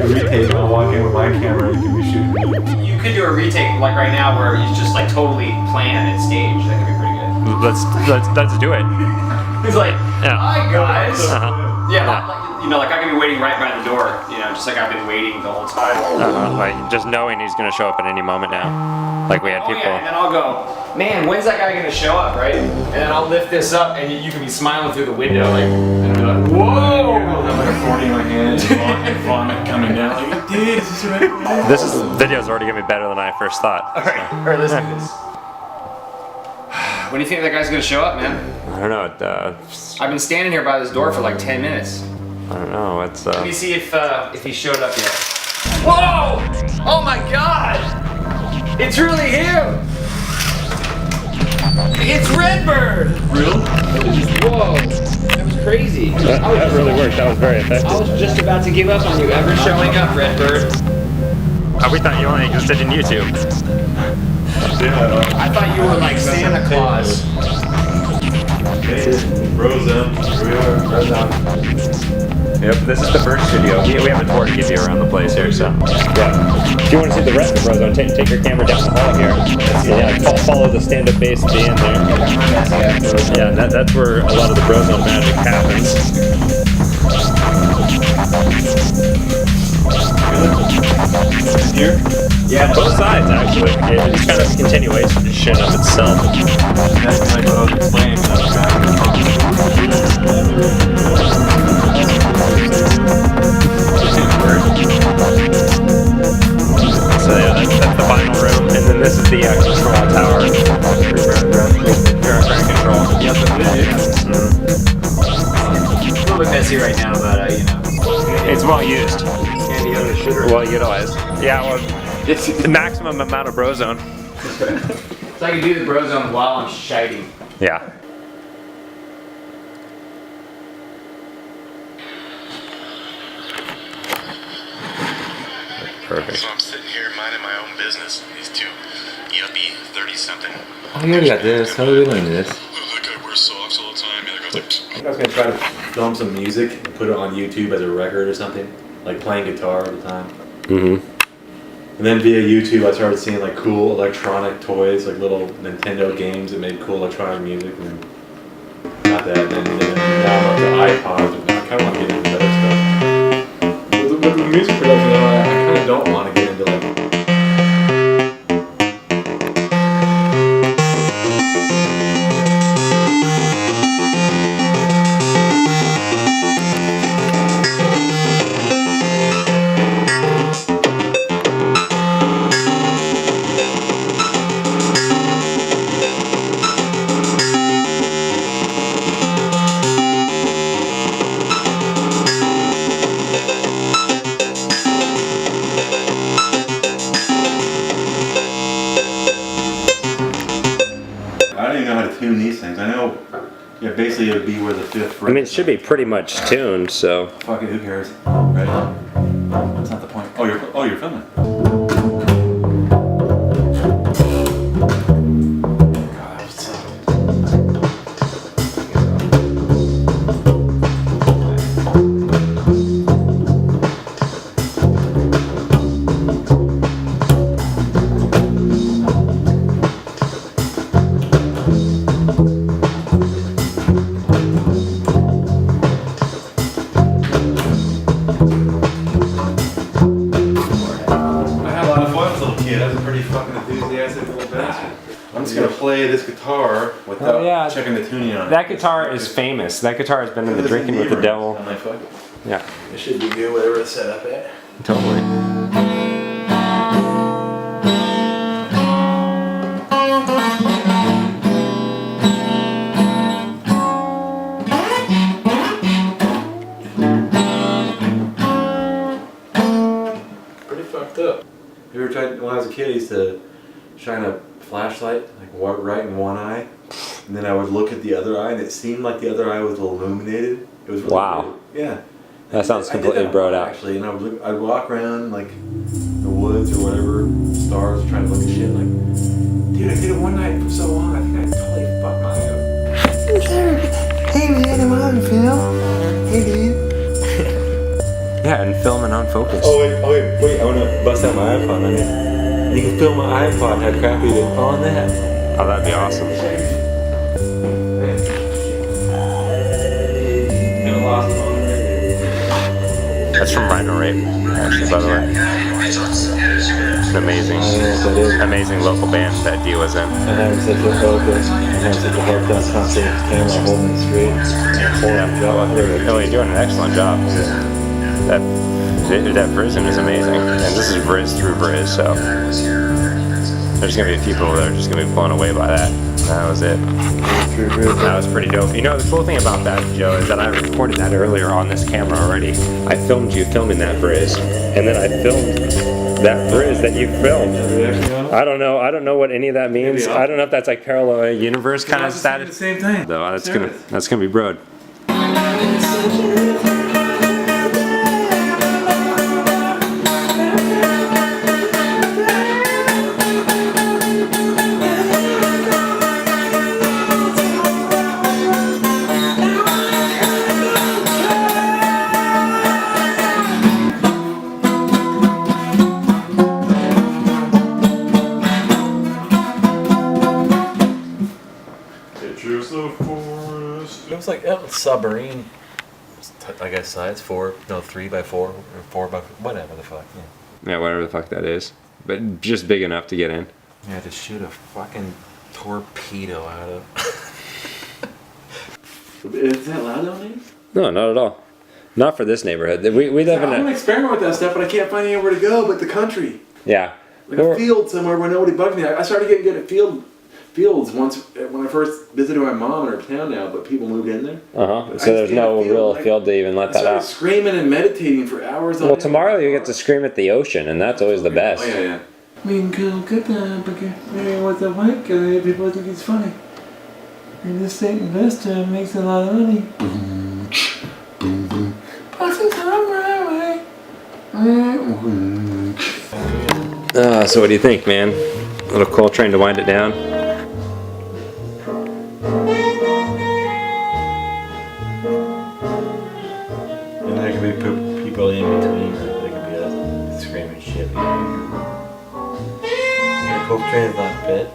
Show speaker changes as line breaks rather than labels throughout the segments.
Retake, I'll walk in with my camera, you can be shooting me.
You could do a retake like right now where he's just like totally planned and staged. That could be pretty good.
Let's do it.
He's like,
Yeah.
hi guys. Yeah,
Yeah.
like, you know, like I could be waiting right by the door, you know, just like I've been waiting the whole time.
Like just knowing he's gonna show up at any moment now. Like we had people.
Yeah, and then I'll go, man, when's that guy gonna show up, right? And then I'll lift this up and you can be smiling through the window, like, and I'll be like, whoa!
I'll have like a 40 in my hand and vomit coming down. Like, dude, is this right?
This video's already gonna be better than I first thought.
Alright, let's do this. When do you think that guy's gonna show up, man?
I don't know.
I've been standing here by this door for like 10 minutes.
I don't know. It's
Let me see if he showed up yet. Whoa! Oh my god! It's really him! It's Redbird!
Real?
Whoa! That was crazy.
that really worked. That was very effective.
I was just about to give up on you ever showing up, Redbird.
We thought you only existed in YouTube.
I thought you were like Santa Claus.
Brozone. Here we are, Brozone.
Yep, this is the first studio. We have a tour to give you around the place here, so. Yeah. If you want to see the rest of Brozone, take your camera down the hall here. Yeah, follow the stand-up bass at the end there. Yeah, that's where a lot of the Brozone magic happens.
Here?
Yeah, both sides actually. It's kind of a continuation of itself.
That's like what I was explaining when I was driving.
So yeah, that's the final room, and then this is the control tower. Current control.
Yep, a little bit messy right now, but you know.
It's well used.
Candy on the sugar.
Well utilized. Yeah, well, the maximum amount of brozone.
So I can do the brozone while I'm shiting.
Yeah. Perfect.
So I'm sitting here minding my own business. These two yuppie 30-something.
Oh, you already got this. How do we learn this?
That guy wears socks all the time. The other guy's like,
I was gonna try to film some music and put it on YouTube as a record or something, like playing guitar at the time.
Mm-hmm.
And then via YouTube, I started seeing like cool electronic toys, like little Nintendo games that made cool electronic music. And not that. And then now I'm up to iPods, and now I kind of want to get into better stuff. With the music production, though, I kind of don't want to get into like. I don't even know how to tune these things. I know, yeah, basically it would be where the fifth.
I mean, it should be pretty much tuned, so.
Fuck it, who cares? Right? That's not the point. Oh, you're filming. God, I'm so. I'm just gonna play this guitar without checking the tuning on it.
That guitar is famous. That guitar has been in the Drinking with the Devil.
I'm like, fuck it.
Yeah,
It should be good, whatever it's set up at.
totally.
Pretty fucked up. You ever tried, when I was a kid, I used to shine a flashlight, like right in one eye, and then I would look at the other eye, and it seemed like the other eye was illuminated. It was really
Wow.
weird. Yeah.
That sounds
I did
completely
that
broed out.
Actually, and I'd walk around like the woods or whatever, stars, trying to look at shit. Like, dude, I did it one night for so long. I think I totally fucked my eye up. Hey man, I'm on Phil. Hey dude.
Yeah, and filming on focus.
Oh wait! I want to bust out my iPod on you. You can film my iPod. How crappy it is on that.
Oh, that'd be awesome. That's from Rhino Rape, actually, by the way. An amazing local band that D was in.
And having such a focus, and having such a hard time concentrating the camera, holding it straight.
Oh, you're doing an excellent job. That prison is amazing, and this is Briz through Briz, so there's gonna be a few people that are just gonna be blown away by that. That was it. That was pretty dope. You know, the cool thing about that, Joe, is that I recorded that earlier on this camera already. I filmed you filming that Briz, and then I filmed that Briz that you filmed. I don't know what any of that means. I don't know if that's like parallel universe kind of status.
The same thing.
Though that's gonna be broad.
It was like submarine. I guess size 3 by 4 or 4 by whatever the fuck.
Yeah, whatever the fuck that is, but just big enough to get in.
You had to shoot a fucking torpedo out of. Is that loud on these?
No, not at all. Not for this neighborhood. We live in
I want to
a
experiment with that stuff, but I can't find anywhere to go but the country.
yeah.
Like a field somewhere where nobody bugs me. I started getting good at fields once when I first visited my mom in her town now, but people moved in there.
So there's no real field to even let
I
that
started
out.
screaming and meditating for hours on
Well,
end.
tomorrow you get to scream at the ocean, and that's always the best.
Oh yeah. We can go get that because with the white guy, people think he's funny. And this state investor makes a lot of money.
So what do you think, man? A little coal train to wind it down.
And there can be people in between, there can be us screaming shit. The coal train's not fit.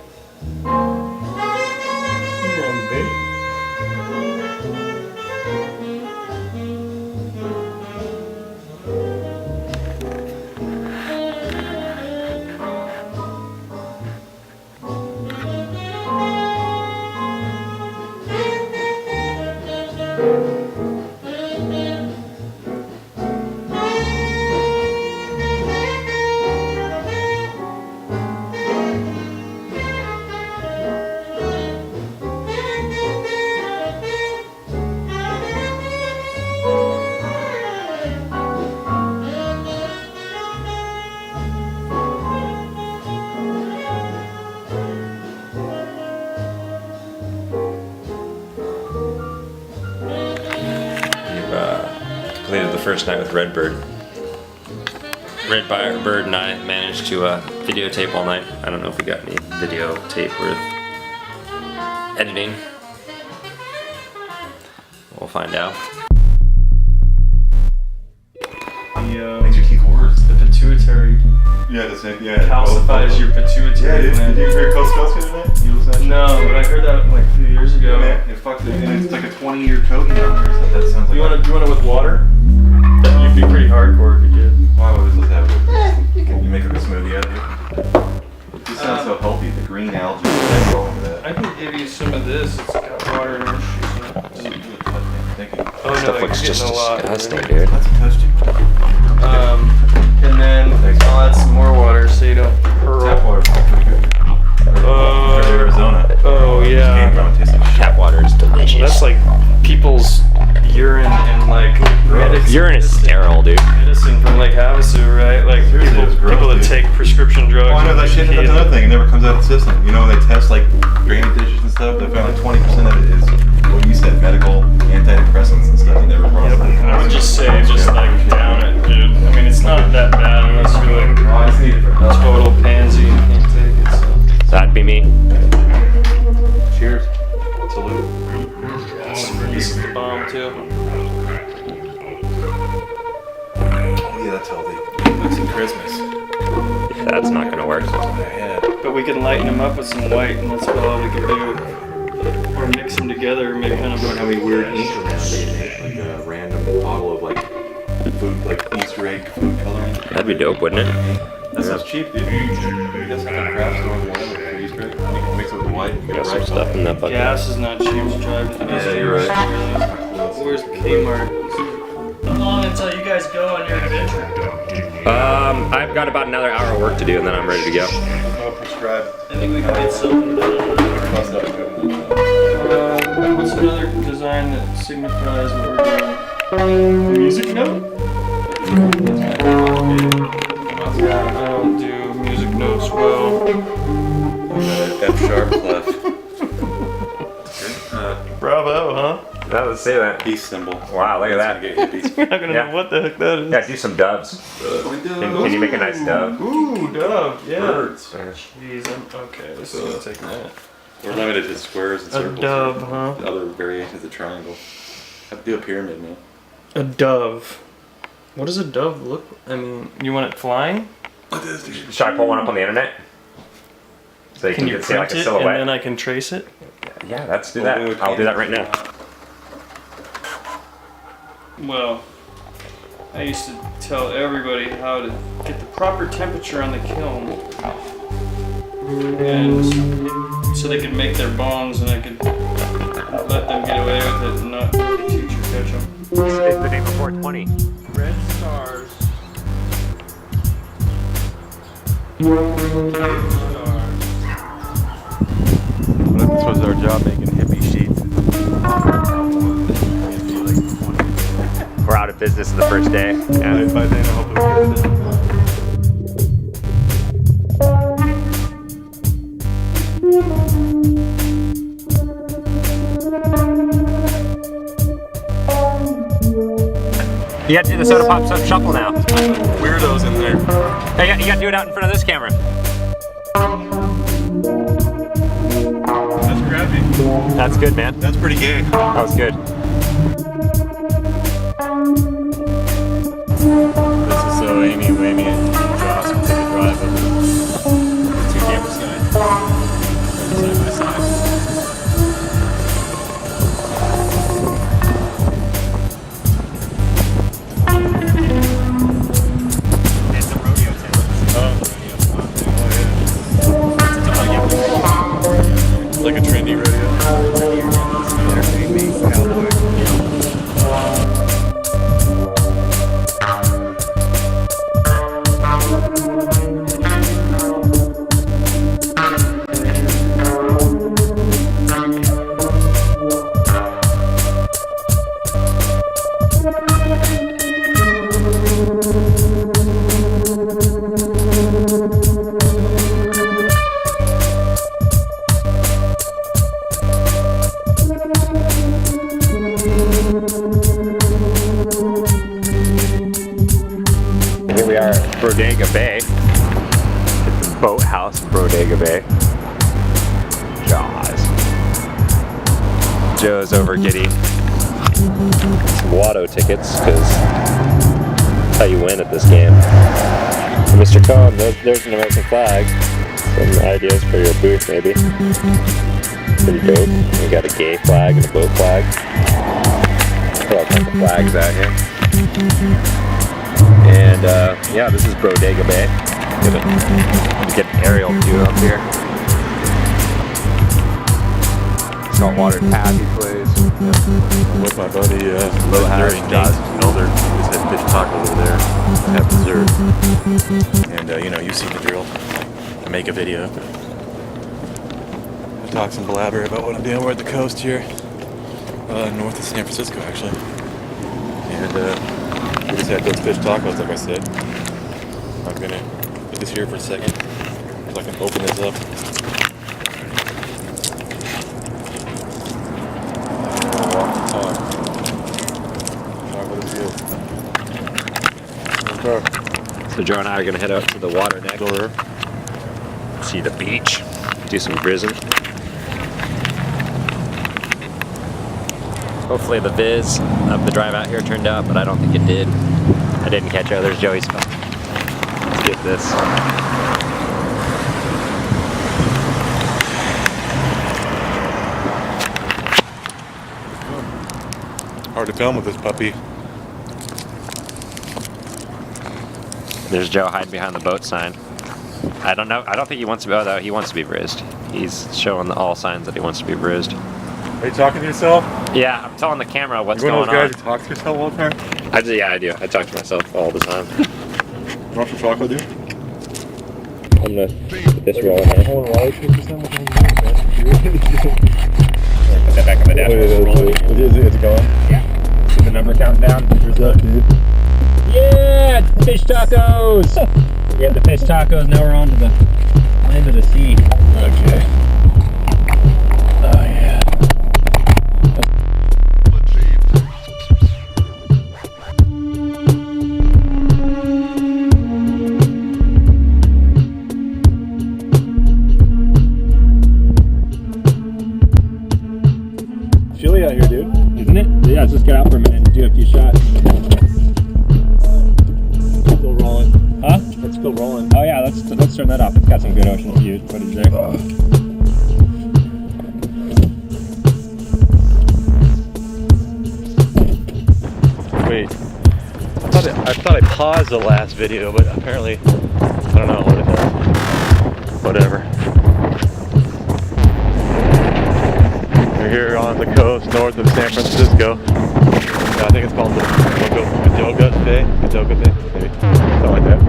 Completed the first night with Redbird. Bird and I managed to videotape all night. I don't know if we got any videotape worth editing. We'll find out.
Makes your teeth worse.
The pituitary
Yeah, that's it. Yeah.
calcifies your pituitary.
Yeah,
gland.
did you hear Coast tonight? You listen to that shit?
No, but I heard that like a few years ago.
Yeah, it fucks it, and it's like a 20-year coating on there. So that sounds like.
You want it with water? You'd be pretty hardcore if you did.
Why would this have it? You make like a smoothie out of it. This sounds so healthy. The green algae. All over that.
I can give you some of this. It's got water in it.
Thank you.
Oh no,
Stuff looks
you're
just
getting a lot.
disgusting, dude.
That's a toasty.
And then I'll add some more water so you don't hurl.
Tap water's pretty good. Arizona.
Oh yeah.
Tap water is delicious.
That's like people's urine and like
Urine is sterile, dude.
medicine from Lake Havasu, right? Like
Seriously, it was gross,
people that
dude.
take prescription drugs.
Oh, I know
when
that
they're
shit. That's
kids.
another thing. It never comes out of the system. You know, when they test like drainage dishes and stuff, they found like 20% of it is what you said, medical and antidepressants and stuff. You never crossed that.
I would just say, just like down it, dude. I mean, it's not that bad unless you're like total pansy and can't take it. So.
That'd be me.
Cheers. Salute.
This is the bomb too.
Oh yeah, that's healthy. Looks like Christmas.
Yeah, that's not gonna work.
Yeah.
But we can lighten them up with some white, and that's about all we can do. Or mix them together and make kind of
How
a
many weird ink around it, like a random bottle of like food, like Easter egg food coloring.
That'd be dope, wouldn't it?
That sounds cheap, dude. You got some craft store or whatever for Easter egg. You can mix it with white and get
Got
it
some
right
stuff in that bucket.
gas is not cheap to drive to the
Yeah, you're right.
Where's Kmart? How long until you guys go on your adventure?
I've got about another hour of work to do, and then I'm ready to go.
Oh, prescribed.
I think we can get something done. What's another design that signifies what we're doing? Music note? Yeah, I don't do music notes well.
F sharp clef.
Bravo, huh?
Yeah, let's say that.
Peace symbol.
Wow, look at that.
Get hippies.
You're not gonna
Yeah.
know what the heck that is.
Yeah, do some doves. Can you make a nice dove?
Ooh, dove, yeah.
Birds.
Jeez, okay, this is gonna take a minute.
We're limited to squares and
A
circles.
dove, huh?
Other variations of triangle. Have to do a pyramid, man.
A dove. What does a dove look like? I mean, you want it flying?
Should I pull one up on the internet? So you
Can
can
you
see like
print
a
it and
silhouette.
then I can trace it?
Yeah, let's do
Well, we
that. I'll do that right now.
Well, I used to tell everybody how to get the proper temperature on the kiln. And so they could make their bongs and I could let them get away with it and not let the teacher catch them.
It's the day before 20.
Red stars.
This was our job, making hippie sheets.
We're out of business the first day. Yeah.
By then, I hope it was
You gotta do the soda pop shuffle now.
weirdos in there.
Hey, you gotta do it out in front of this camera.
That's crappy.
That's good, man.
That's pretty gay.
That was good.
This is so Amy Wamey and Josh can take a drive of the two camera side by side.
It's a rodeo tent.
It's like a trendy rodeo.
Here we are at Bodega Bay. It's the boathouse in Bodega Bay. Jaws. Joe's over getting some lotto tickets because that's how you win at this game. And Mr. Cohen, there's an American flag. Some ideas for your booth, maybe. Pretty dope. We got a gay flag and a boat flag. Put all kinds of flags out here. And yeah, this is Bodega Bay. Get an aerial view up here. Saltwater taffy place.
I'm with my buddy Legendary Nate Elder. He's had fish tacos over there. Have dessert. And you know, you see the drill. I make a video. I talk some blabber about what I'm doing. We're at the coast here, north of San Francisco actually. And we just had those fish tacos, like I said. I'm gonna put this here for a second so I can open this up. Walk the talk.
So Joe and I are gonna head out to the water next. See the beach. Do some brizzing. Hopefully the viz of the drive out here turned out, but I don't think it did. I didn't catch her. There's Joey's phone. Let's get this.
Hard to film with this puppy.
There's Joe hiding behind the boat sign. I don't know. I don't think he wants to be. Oh, he wants to be brizzed. He's showing all signs that he wants to be brizzed.
Are you talking to yourself?
Yeah, I'm telling the camera what's
You're one
going
of
on.
those guys who talks to yourself all the time?
Yeah, I do. I talk to myself all the time.
You want some chocolate, dude?
I'm gonna put this rolling here. Put that back on my dash.
Is it going?
Yeah. See the number counting down.
Where's that, dude?
Yeah, fish tacos. We have the fish tacos. Now we're on to the land of the sea.
Okay. Oh, yeah. Chilly out here, dude.
Isn't it? Yeah, let's just get out for a minute and do a few shots.
Still rolling.
Huh?
It's still rolling.
Oh yeah, let's turn that off. It's got some good ocean view footage there.
Wait. I thought I paused the last video, but apparently I don't know what it does. Whatever. We're here on the coast north of San Francisco. I think it's called the Bodega Bay. Bodega Bay, maybe. Something like that.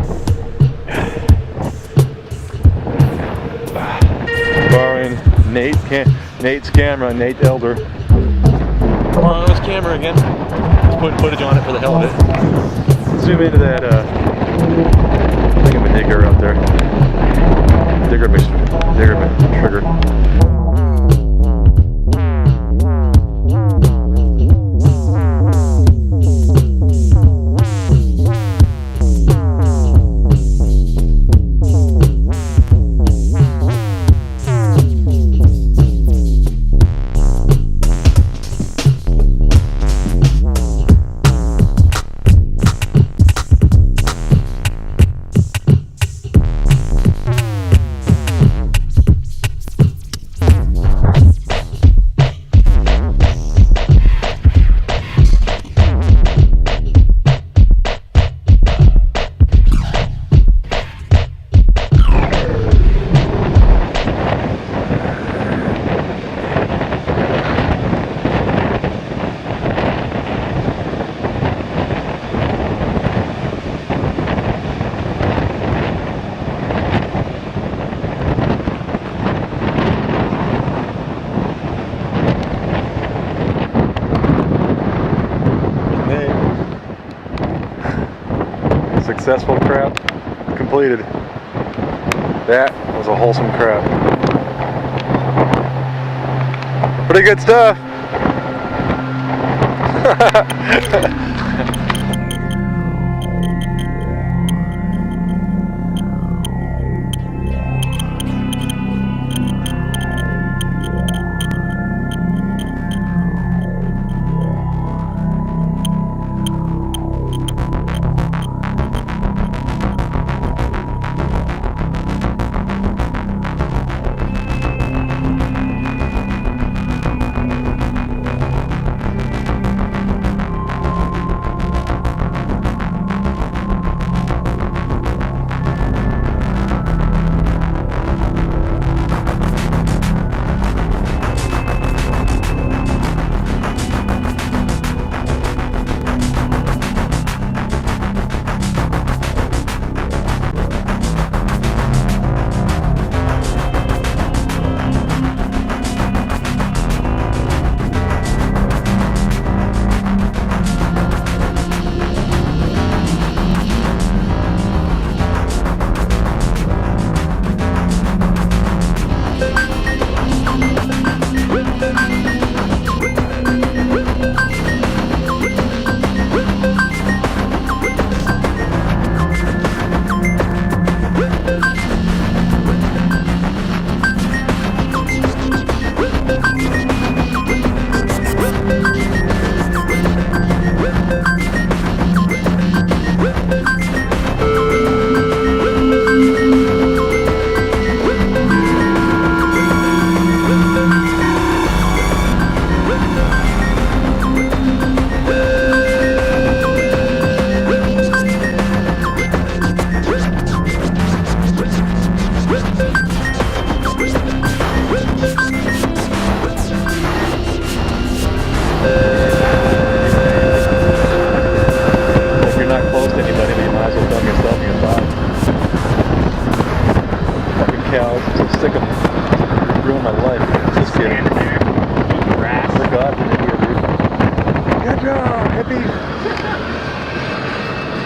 Borrowing Nate's camera, Nate Elder. Borrowing his camera again. Just putting footage on it for the hell of it. Zoom into that thingamajigger up there. Digger trigger. Successful crap completed. That was a wholesome crap. Pretty good stuff.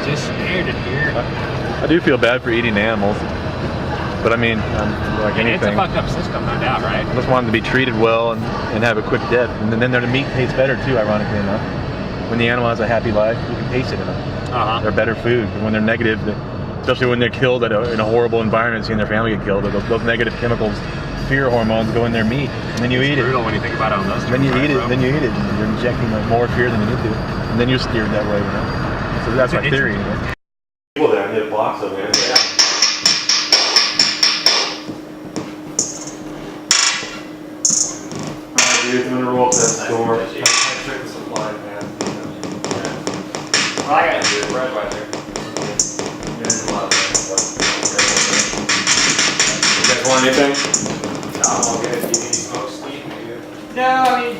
just scared it here.
I do feel bad for eating animals, but I mean, like
And it's a
anything,
fucked up system, no doubt, right?
I just want them to be treated well and have a quick death. And then their meat tastes better too, ironically enough. When the animal has a happy life, you can taste it in them. They're better food. And when they're negative, especially when they're killed in a horrible environment, seeing their family get killed, those negative chemicals, fear hormones go in their meat, and then you eat it.
Brutal when you think about it on those.
Then you eat it. Then you eat it. And you're injecting like more fear than you need to, and then you're steered that way. You know? So that's my theory. Anyway. People there hit blocks over there. Dude, I'm gonna roll up that door.
I check the supply, man. Well, I gotta do it right by there.
You guys want anything?
I'm all good. If you need smoke, Steve, maybe. No, I mean.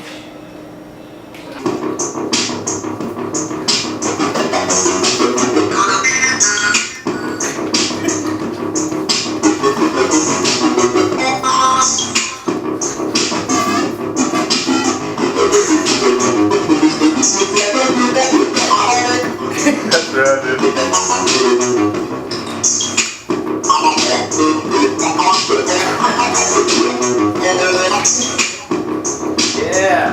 That's right, dude.
Yeah.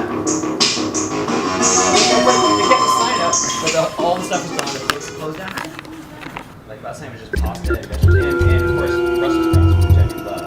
They kept the sign up, but all the stuff was gone. The place closed down. Like last time, it was just pasta and vegetables, and of course Brussels sprouts, which I do love.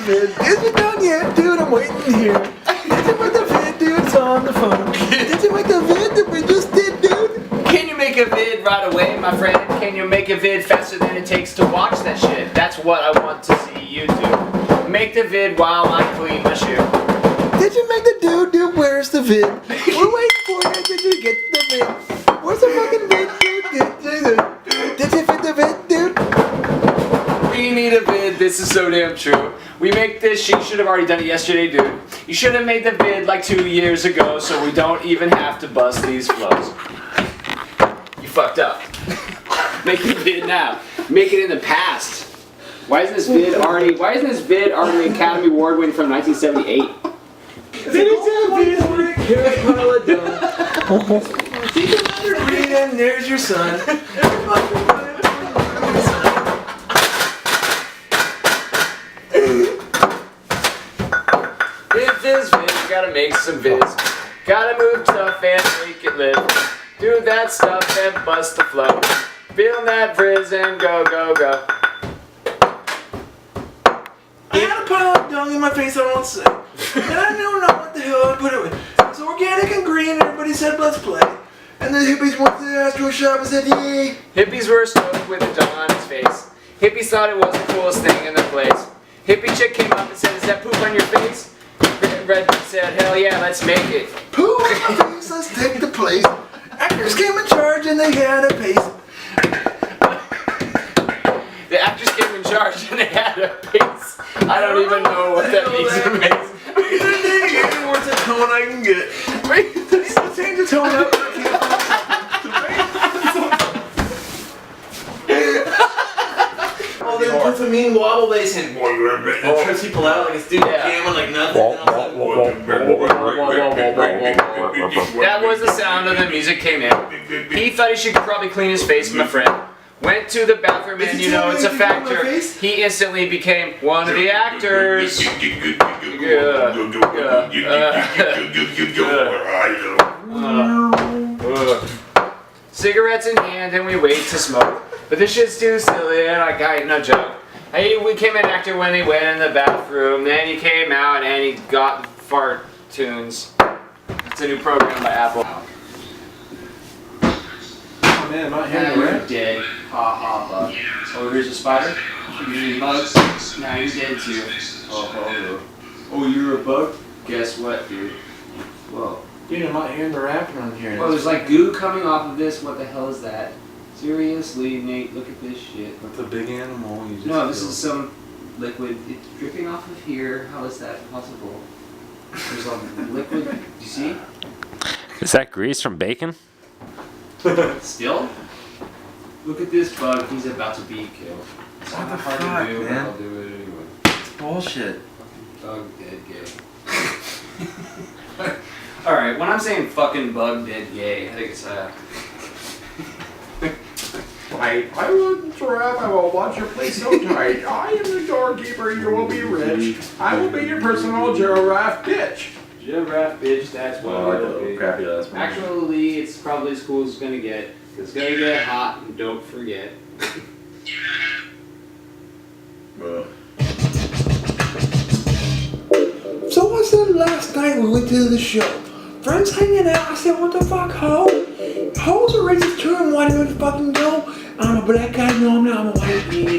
Is it done yet? Dude, I'm waiting here. Did you make the vid, dude? It's on the phone. Did you make the vid that we just did, dude?
Can you make a vid right away, my friend? Can you make a vid faster than it takes to watch that shit? That's what I want to see you do. Make the vid while I clean my shoe.
Did you make the dude? Where's the vid? We're waiting for you. Did you get the vid? Where's the fucking vid, dude? Did you fit the vid, dude?
We need a vid, this is so damn true. We make this, she should have already done it yesterday, dude. You should have made the vid like 2 years ago, so we don't even have to bust these flows. You fucked up. Make the vid now. Make it in the past. Why isn't this vid already an Academy Award win from 1978?
And there's your son.
If this vid, gotta make some vids. Gotta move stuff and make it live. Do that stuff and bust the flow. Feel that frizz and go, go, go.
I had a pile of dung in my face I won't say. And I knew not what the hell I put it with. It's organic and green, everybody said let's play. And the hippies went to the Astro shop and said yay.
Hippies were stoked with a dung on his face. Hippies thought it was the coolest thing in the place. Hippie chick came up and said, is that poop on your face? Red said, hell yeah, let's make it.
Pooh on my face, let's take the place. Actors came in charge and they had a pace.
The actors came in charge and they had a pace. I don't even know what that means to me.
What's the tone I can get? Let's change the tone up. Oh, then puts a mean wobble bass in. Boy, you're and trips people out like it's doing jamming like nothing.
That was the sound of the music came in. He thought he should probably clean his face, my friend. Went to the bathroom and you know it's a factor. He instantly became one of the actors. Cigarettes in hand and we wait to smoke. But this shit's too silly and I got no joke. We came in actor when he went in the bathroom. Then he came out and he got the fart tunes. It's a new program by Apple.
Oh man, I'm not hearing
You're dead. Ha ha, bug. Oh, here's a spider. You bug. Now you're dead too.
Oh, you're a bug?
Guess what, dude? Whoa.
Dude, I'm not hearing the rapping on here.
Whoa, there's like goo coming off of this. What the hell is that? Seriously, Nate, look at this shit.
That's a big animal. You just
No, this is some liquid. It's dripping off of here. How is that possible? There's a liquid. Do you see?
Is that grease from bacon?
Still? Look at this bug. He's about to be killed. It's
What
not
the
hard
fuck,
to do,
man?
but I'll do it anyway.
It's bullshit.
Bug dead gay. Alright, when I'm saying fucking bug dead gay, I think it's
I will giraffe, I will watch your place so tight. I am the doorkeeper, you will be rich. I will be your personal giraffe bitch.
giraffe bitch, that's what
Oh,
it will be.
crappy ass one.
Actually, it's probably as cool as it's gonna get. It's gonna get hot, and don't forget.
So I said last night we went to the show. Friends hanging out, I said, what the fuck, ho? Ho's a racist term, why do you fucking go? I'm a black guy, no I'm not, I'm a white guy.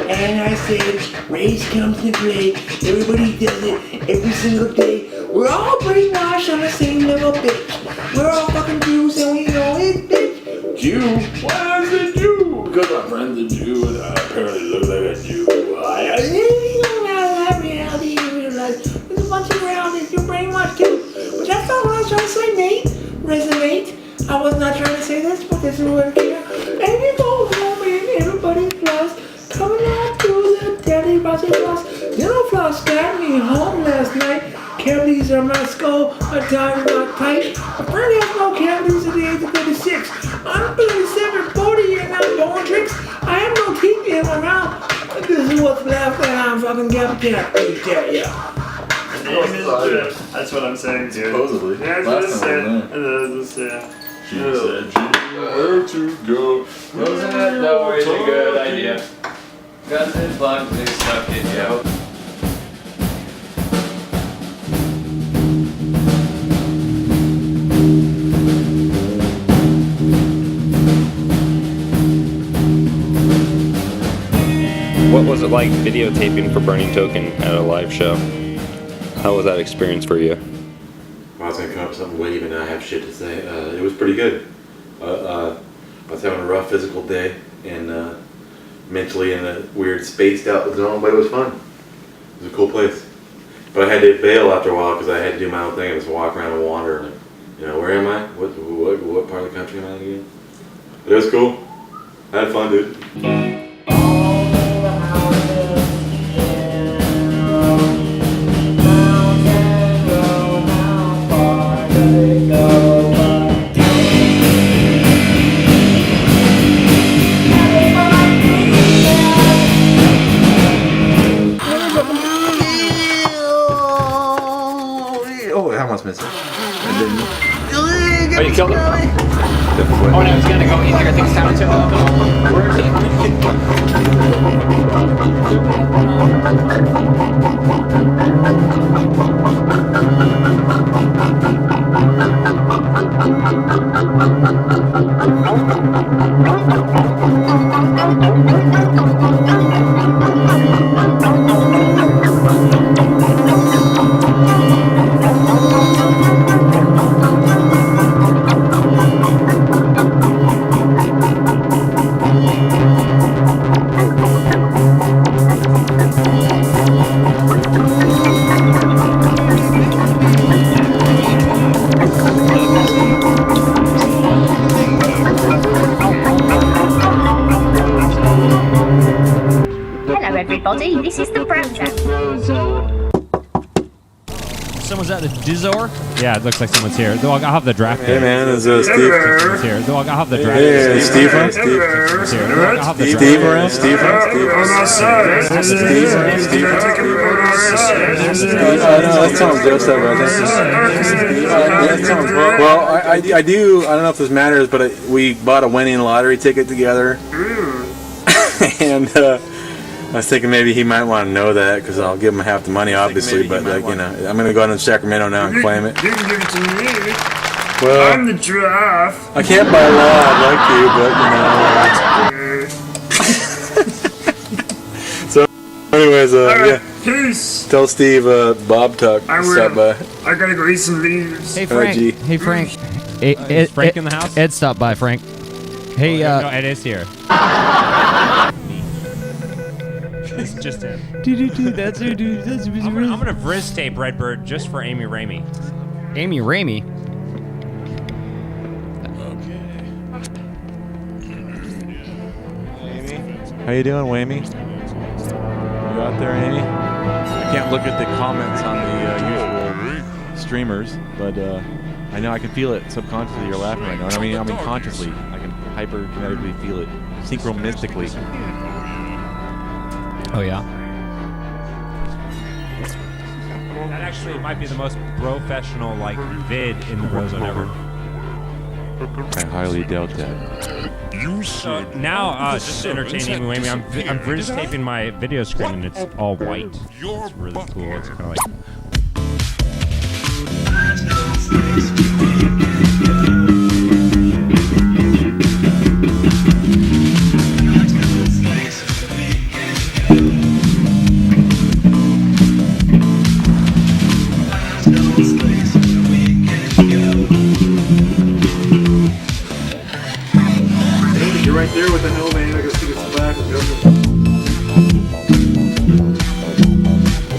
And I said, race comes into play, everybody does it every single day. We're all brainwashed on the same level, bitch. We're all fucking Jews and we know it, bitch. Jew? Why is it Jew? Because my friend's a Jew and I apparently look like a Jew. There's a bunch of roundies, you're brainwashed too. But that's not what I was trying to say, Nate. Resonate. I was not trying to say this, but this is what it came out. And you go home and everybody's lost. Coming out to the daddy bossy floss. Dental floss got me home last night. Cavities on my skull, my tongue not tight. My friend has no cavities at the age of 36. I'm 37, 40, and I'm doing tricks. I have no teeth in my mouth. This is what's left, and I'm fucking gabagool. Yeah.
That's what I'm saying, dude.
Supposedly.
Yeah,
Last time
She said,
where to go?
Wasn't that always a good idea? Guns and bugs, they suck it, yo.
What was it like videotaping for Burning Token at a live show? How was that experience for you?
I was gonna come up with something witty, but now I have shit to say. It was pretty good. I was having a rough physical day and mentally in a weird spaced out zone, but it was fun. It was a cool place. But I had to bail after a while because I had to do my own thing. I just walk around and wander. Like, you know, where am I? What part of the country am I again? But it was cool. I had fun, dude.
Oh, I almost missed it.
Oh, you killed him?
Oh, no, he's gonna go in here. I think it's time to turn the Where is
Hello everybody, this is the brozone.
Someone's at the Dizor? Yeah, it looks like someone's here. I'll have the draft.
Hey man, it's Steve.
Someone's here. I'll have the draft.
Hey, Steve.
Someone's here. I'll have the
Steve
draft.
around? Steve around? That sounds Joseph, I think. Well, I do, I don't know if this matters, but we bought a winning lottery ticket together. And I was thinking maybe he might want to know that because I'll give him half the money, obviously. But like, you know, I'm gonna go down to Sacramento now and claim it.
You can give it to me.
Well,
I'm the giraffe.
I can't by law, I'd like to, but you know. So, anyways, yeah.
Peace.
Tell Steve Bob Tuck stop by.
I gotta go eat some leaves.
Hey Frank.
G.
Hey Frank. Is Frank in the house?
Ed stopped by, Frank. Hey,
no, Ed is here. It's just him.
That's her, dude. That's
I'm gonna Vriz tape Redbird just for Amy Ramey.
Amy Ramey.
How you doing, Whammy? You out there, Amy? I can't look at the comments on the usual streamers, but I know I can feel it subconsciously. You're laughing right now. I mean consciously. I can hyperkinetically feel it, synchromistically.
Oh yeah. That actually might be the most professional vid in the Brozone ever.
I highly doubt that.
So now, just to entertain Amy Whammy, I'm Vriz taping my video screen and it's all white. It's really cool. It's kind of like.
You're right there with the no man. I gotta see this back.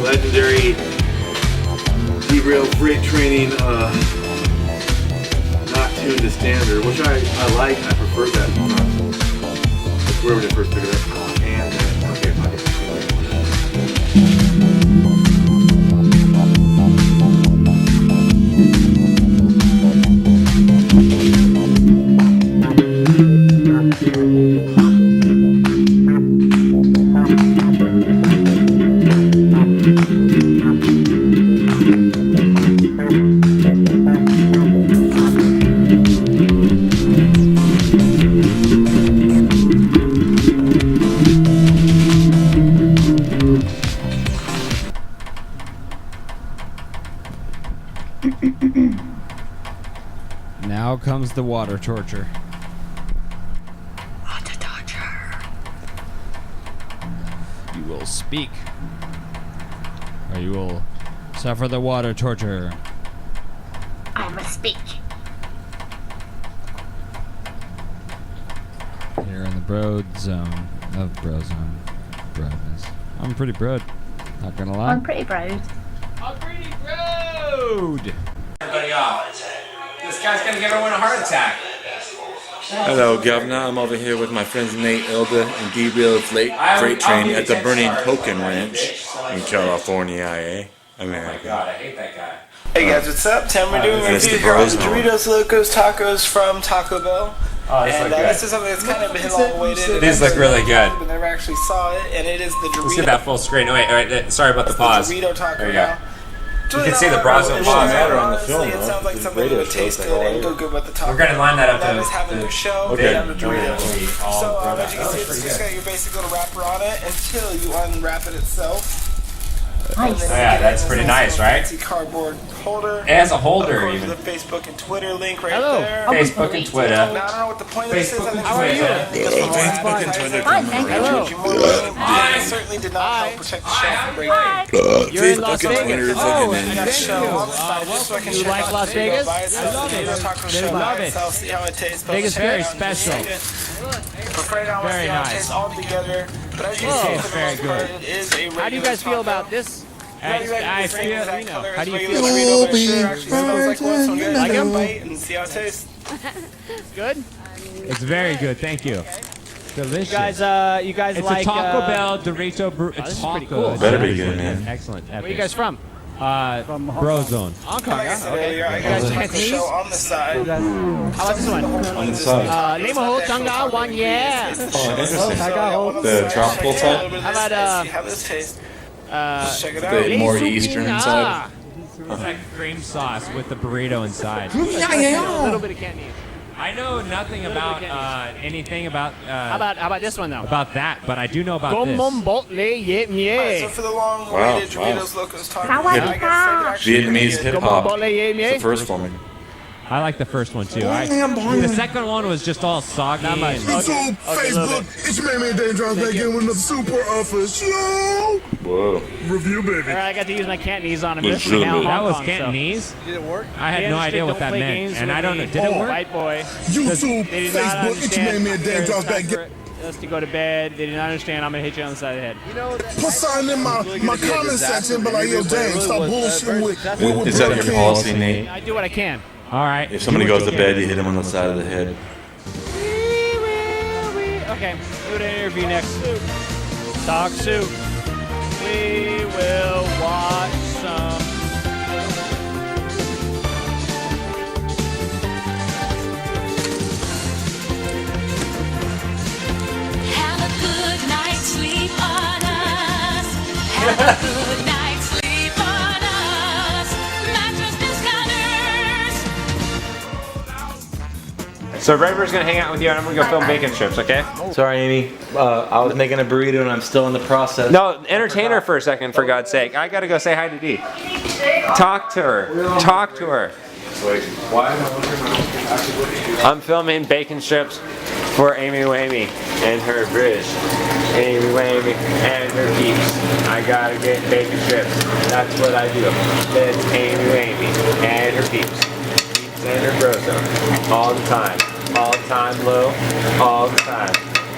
Legendary derailed freight training, not tuned to standard, which I like. I prefer that. That's where we first figured it out. And okay,
Now comes the water torture.
Water torture.
You will speak, or you will suffer the water torture.
I must speak.
Here in the broad zone of brozone. Broadness. I'm pretty broad. Not gonna lie.
I'm pretty broad.
I'm pretty broad.
Everybody off. This guy's gonna give everyone a heart attack.
Hello, Governor. I'm over here with my friends Nate Elder and Derailed Freight Train at the Burning Token Ranch in California, IA, America.
God, I hate that guy.
Hey guys, what's up? Tim, we're doing a review here on the Doritos Locos Tacos from Taco Bell. And this is something that's kind of been long awaited.
These look really good.
But never actually saw it, and it is the Dorito.
Let's get that full screen. Oh, wait, sorry about the pause.
Dorito taco.
There you go.
Now.
You can see the brozone pause.
on the film,
It sounds like something that would taste good and go good with the taco.
We're gonna line that up
That
to
is having their show.
Okay.
They have the Doritos.
All
So
throw
as you can see, it's just got your basic little wrapper on it until you unwrap it itself.
Nice.
Oh yeah, that's pretty nice, right?
Fancy cardboard holder.
It has a holder
Of course,
even.
the Facebook and Twitter link right
Hello.
there.
Facebook and Twitter.
Now, I don't know what the point of this is.
Facebook and
How are you?
Facebook and Twitter.
Fine, thank you.
I certainly did not help protect the show from breaking.
Hi.
You're in Las Vegas. Oh, and
I got a
thank
show
you.
on the side just so I can
You
check
like
out
Las
the video,
Vegas?
buy it,
I love
see
it.
the taco
They
show,
love
buy
it.
sell, see how it tastes.
Vegas
But
very
check it out, just
special.
take it. But right now, let's
Very
see how it
nice.
tastes all together. But as you
Oh,
can see, for the
very
most part,
good.
it is a regular
How do you guys feel
taco.
about this?
Not exactly
I
the same
feel,
exact
you know,
color
how
as
do you
regular
feel?
Dorito, but it sure actually smells like one, so I'm gonna
Like
take a
'em?
bite and see how it tastes.
Good?
It's very good. Thank you. Delicious.
You guys
It's
like
a Taco Bell Dorito
this is pretty cool.
Taco.
Better be good, man.
Excellent.
Where are you guys from?
From Brozone.
Hong Kong.
Like I said earlier, I
You
got
guys
the
Cantonese?
show on the side.
How about this one?
On the side.
你好，香港one yeah.
The tropical side?
How about
See how this tastes. Check it
The
out.
more eastern side?
It's like cream sauce with the burrito inside.
A little bit of Cantonese.
I know nothing about anything about
How about this one though?
about that, but I do know about
Gom
this.
mom bot le ye
So
mie.
for the long-awaited
Wow,
Doritos Locos Taco,
How
I
about
gotta say they're actually
Vietnamese hip
Gom mom bot
hop.
le ye
It's the
mie.
first for me.
I like the first one too. The second one was just all soggy.
Not much. YouTube, Facebook, it's your man Dave drops back in with another super official review, baby.
Alright, I got to use my Cantonese on him.
That was Cantonese?
Did it work?
I had no idea what that meant. And I don't know. Did it work?
White boy.
YouTube, Facebook, it's your man Dave drops back in.
Us to go to bed. They did not understand. I'm gonna hit you on the side of the head.
Put something in my comment section, but like, yo, Dave, stop bullshitting with
Is that your policy, Nate?
I do what I can.
All right.
If somebody goes to bed, you hit them on the side of the head.
Okay, do an interview next. Talk soup. We will watch some.
Have a good night's sleep on us. Have a good night's sleep on us. Mattress discounters.
So Redbird's gonna hang out with you, and I'm gonna go film bacon strips. Okay?
Sorry, Amy. I was making a burrito and I'm still in the process.
No, entertain her for a second, for God's sake. I gotta go say hi to Dee. Talk to her. Talk to her. I'm filming bacon strips for Amy Wamey and her bridge. Amy Wamey and her peeps. I gotta get bacon strips. That's what I do. That's Amy Wamey and her peeps. Peeps and her brozone. All the time. All the time low. All the time.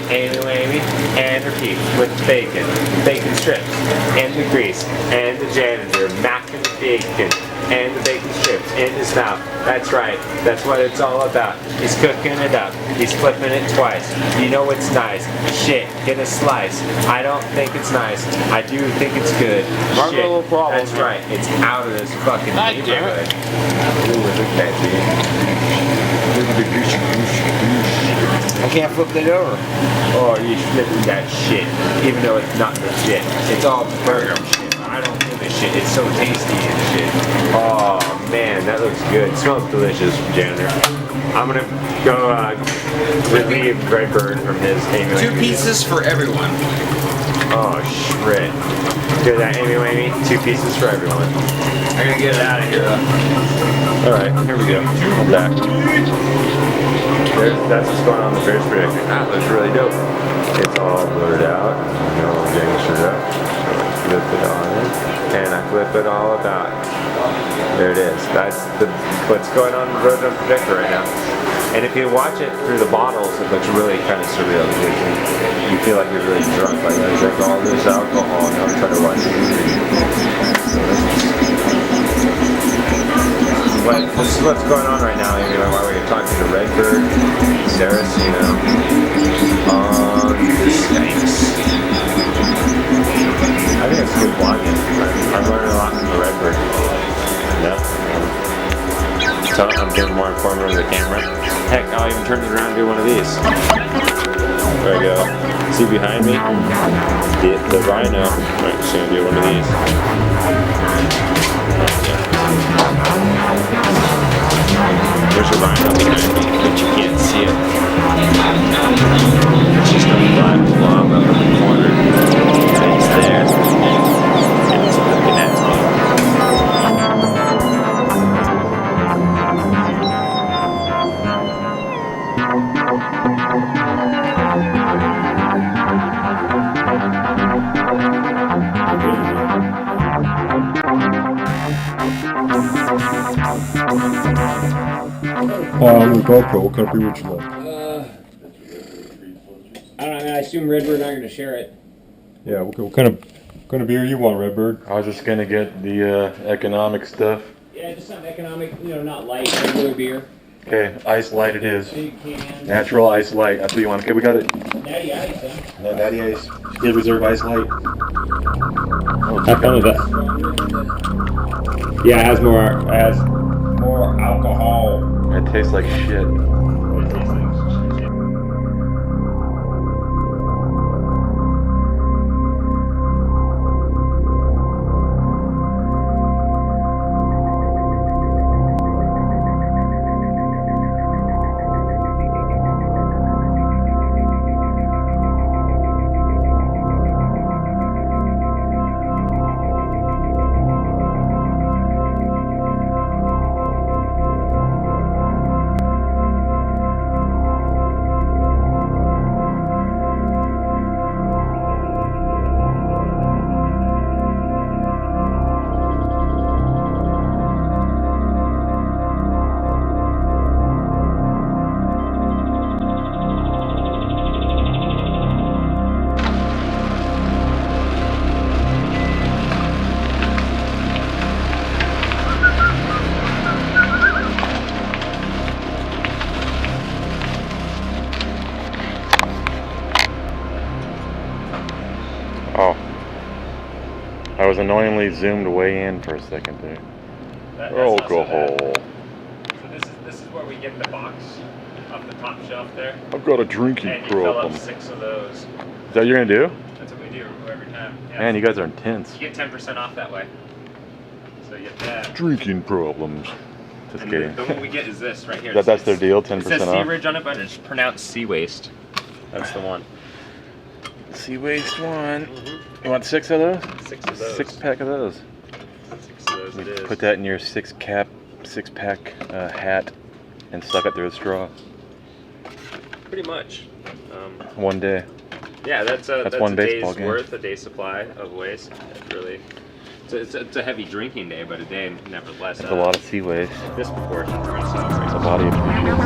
Amy Wamey and her peeps with bacon. Bacon strips. And the grease. And the janitor. Macking the bacon. And the bacon strips in his mouth. That's right. That's what it's all about. He's cooking it up. He's flipping it twice. You know it's nice. Shit, get a slice. I don't think it's nice. I do think it's good. Shit, that's right. It's out of this fucking neighborhood. Ooh, look at that, dude. Look at the goosey, goosey, goosey. I can't flip it over. Oh, you're flipping that shit. Even though it's not the shit. It's all burger shit. I don't give a shit. It's so tasty and shit. Oh man, that looks good. It smells delicious, janitor. I'm gonna go relieve Redbird from his Amy Wamey.
2 pieces for everyone.
Oh shit. Hear that, Amy Wamey? 2 pieces for everyone.
I gotta get it out of here though.
Alright, here we go. I'm back. That's what's going on in the Bears predictor. That looks really dope. It's all blurred out. You know, I'm getting screwed up. Flip it on it, and I flip it all about. There it is. That's what's going on in the brozone projector right now. And if you watch it through the bottles, it looks really kind of surreal. You feel like you're really drunk. Like you drink all this alcohol, and I'm trying to watch it. But this is what's going on right now. You know, while we're talking to Redbird, Saraceno, the Skanks. I think it's good vlogging. I'm learning a lot from the Redbird. Yeah. So I'm getting more informative with the camera. Heck, I'll even turn it around and do one of these. There we go. See behind me? The rhino. Alright, just gonna do one of these. There's a rhino behind me, but you can't see it. It's just a black blob up in the corner. And it's there. And it's looking at me.
I'm with GoPro. What kind of beer would you like?
I don't know. I assume Redbird and I are going to share it.
Yeah, what kind of beer you want, Redbird?
I was just gonna get the economic stuff.
Yeah, just something economic, you know, not light, regular beer.
Okay, ice light it is.
Big can.
Natural ice light. That's what you want. Okay, we got it.
Natty Ice, huh?
No, Natty Ice. Get reserve ice light.
Have fun with that. Yeah, it has more alcohol.
It tastes like shit.
Oh. I was annoyingly zoomed way in for a second there. Alcohol.
So this is where we get the box off the top shelf there.
I've got a drinking
and you fill
problem.
up 6 of those.
Is that what you're gonna do?
That's what we do every time. Yeah.
Man, you guys are intense.
You get 10% off that way. So you get that.
Drinking problems. Just
And
kidding.
The one we get is this right here.
That's their deal, 10%
It says
off.
Sea Ridge on it, but it's pronounced Sea Waste. That's the one.
Sea Waste one. You want 6 of those?
6 of those.
6-pack of those.
6 of those it is.
Put that in your 6-pack hat and suck it through a straw.
Pretty much.
One day.
Yeah, that's
one
a
baseball
day's
game.
worth, a day's supply of waste. It's really, it's a heavy drinking day, but a day nevertheless.
That's a lot of sea waste.
This proportion we're gonna celebrate.
The body appreciates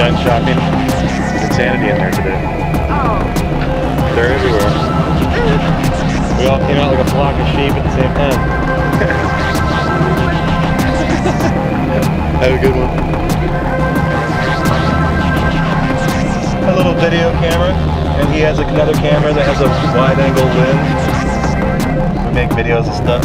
done shopping. There's insanity in there today. They're everywhere. We all came out like a flock of sheep at the same time. Have a good one. A little video camera, and he has another camera that has a wide-angle lens. We make videos of stuff.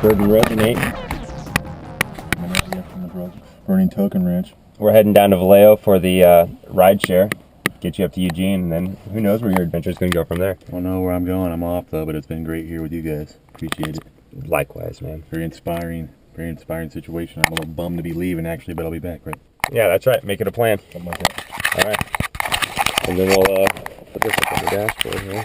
Bird and resonate.
Burning Token Ranch.
We're heading down to Vallejo for the ride share. Get you up to Eugene, and then who knows where your adventure is going to go from there.
I don't know where I'm going. I'm off though, but it's been great here with you guys. Appreciate it.
Likewise, man.
Very inspiring situation. I'm a little bummed to be leaving actually, but I'll be back, right?
Yeah, that's right. Make it a plan.
Something like that.
All right. And then we'll put this up on the dashboard here.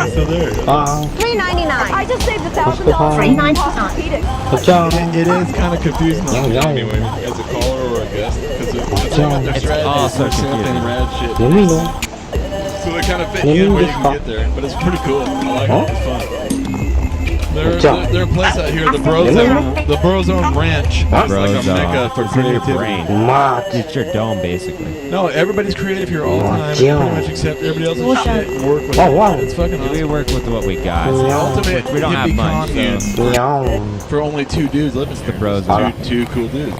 Still there. $3.99. I just saved $1,000. $3.99.
It is kind of confusing on me as a caller or a guest because
tell you what their
It's
strategy
all
is
so
for sampling
confusing.
rad shit.
Let me know.
So they kind of fit
Let
you in
me
where you
just
can get there, but it's pretty cool. I like it. It's fun. They're a place out here, the Brozone Branch. It's like a mecca for
It's in your
creativity.
brain. It's your dome, basically.
No, everybody's creative here all the time. Pretty much accept everybody else's shit and work with it. It's fucking awesome.
We work with what we got.
It's the ultimate
We don't have
hippie
much.
commune for only two dudes living here.
The Brozone.
Two cool dudes.